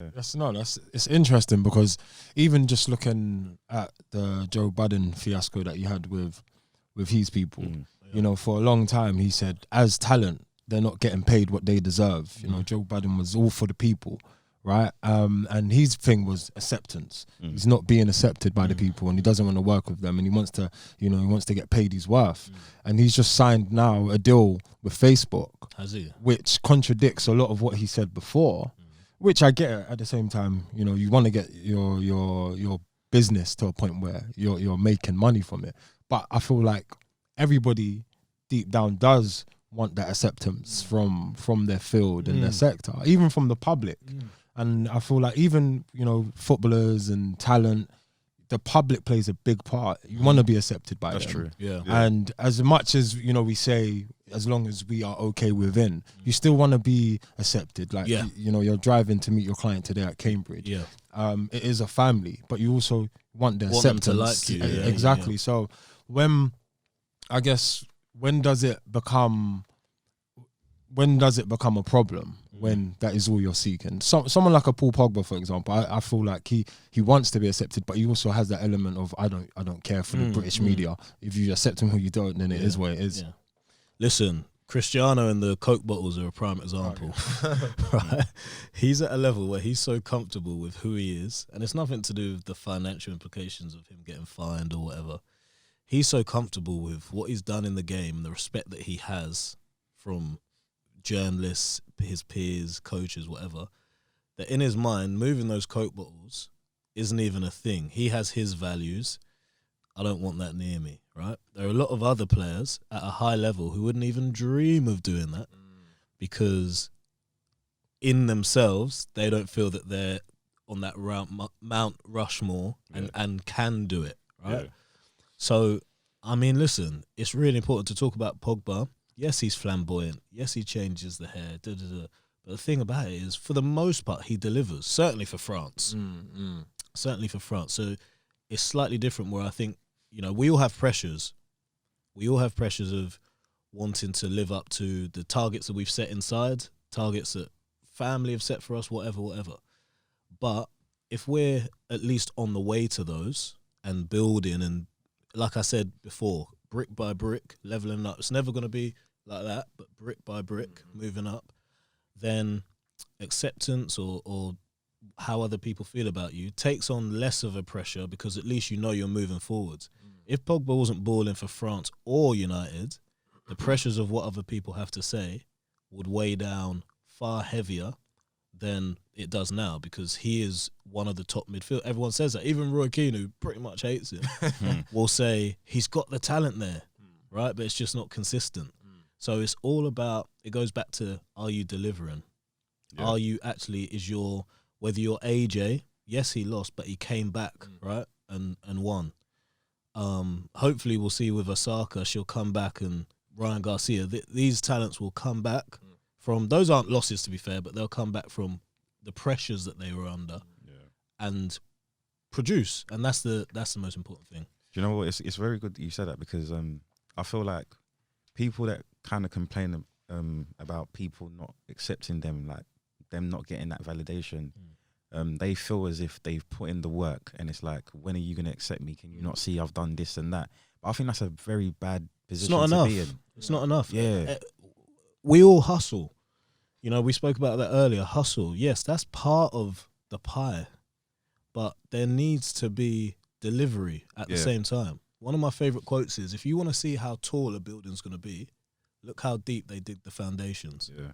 It's interesting because even just looking at the Joe Budden fiasco that he had with his people, you know, for a long time he said as talent they're not getting paid what they deserve. You know, Joe Budden was all for the people, right? And his thing was acceptance. He's not being accepted by the people, and he doesn't want to work with them, and he wants to, you know, he wants to get paid his worth. And he's just signed now a deal with Facebook, has he? Which contradicts a lot of what he said before. Which I get. At the same time, you know, you want to get your business to a point where you're making money from it. But I feel like everybody deep down does want that acceptance from their field and their sector, even from the public. And I feel like even, you know, footballers and talent, the public plays a big part. You want to be accepted by them. That's true. Yeah. And as much as, you know, we say, as long as we are okay within, you still want to be accepted. Like, you know, you're driving to meet your client today at Cambridge. Yeah. It is a family, but you also want the acceptance. Them to like you. Yeah, exactly. So when does it become a problem when that is all you're seeking? Someone like a Paul Pogba, for example, I feel like he wants to be accepted, but he also has that element of I don't care for the British media. If you accept him who you don't, then it is what it is. Yeah. Listen, Cristiano and the Coke bottles are a prime example. Right? He's at a level where he's so comfortable with who he is, and it's nothing to do with the financial implications of him getting fined or whatever. He's so comfortable with what he's done in the game and the respect that he has from journalists, his peers, coaches, whatever, that in his mind, moving those Coke bottles isn't even a thing. He has his values. I don't want that near me, right? There are a lot of other players at a high level who wouldn't even dream of doing that because in themselves, they don't feel that they're on that Mount Rushmore and can do it, right? Yeah. So, I mean, listen, it's really important to talk about Pogba. Yes, he's flamboyant. Yes, he changes the hair. But the thing about it is, for the most part, he delivers. Certainly for France. Certainly for France. So it's slightly different where I think, you know, we all have pressures. We all have pressures of wanting to live up to the targets that we've set inside, targets that family have set for us, whatever. But if we're at least on the way to those and building and, like I said before, brick by brick, leveling up, it's never going to be like that, but brick by brick, moving up, then acceptance or how other people feel about you takes on less of a pressure because at least you know you're moving forwards. If Pogba wasn't balling for France or United, the pressures of what other people have to say would weigh down far heavier than it does now because he is one of the top midfield. Everyone says that. Even Roy Keane, who pretty much hates him, will say he's got the talent there, right? But it's just not consistent. So it's all about, it goes back to, are you delivering? Yeah. Are you actually, whether you're AJ, yes, he lost, but he came back, right? And won. Hopefully we'll see with Osaka, she'll come back, and Ryan Garcia, these talents will come back from, those aren't losses to be fair, but they'll come back from the pressures that they were under and produce. And that's the most important thing. Do you know what? It's very good that you said that because I feel like people that kind of complain about people not accepting them, like them not getting that validation, they feel as if they've put in the work and it's like, when are you going to accept me? Can you not see I've done this and that? But I think that's a very bad position to be in. It's not enough. Yeah. We all hustle. You know, we spoke about that earlier. Hustle, yes, that's part of the pie. But there needs to be delivery at the same time. One of my favourite quotes is, if you want to see how tall a building's going to be, look how deep they dig the foundations. Yeah.